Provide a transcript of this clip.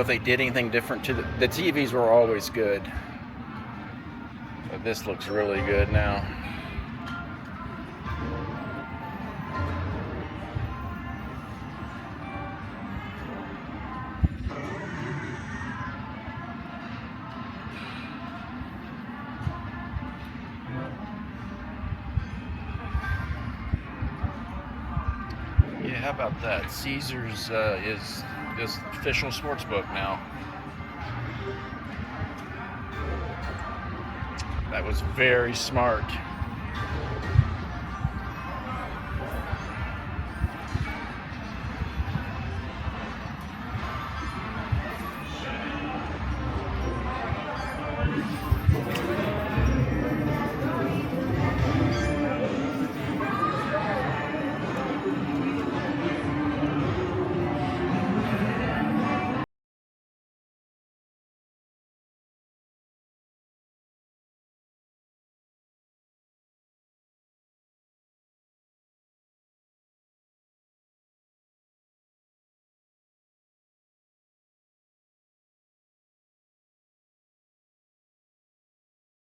if they did anything different to the TVs were always good. But this looks really good now. Yeah, how about that? Caesars is official sportsbook now. That was very smart.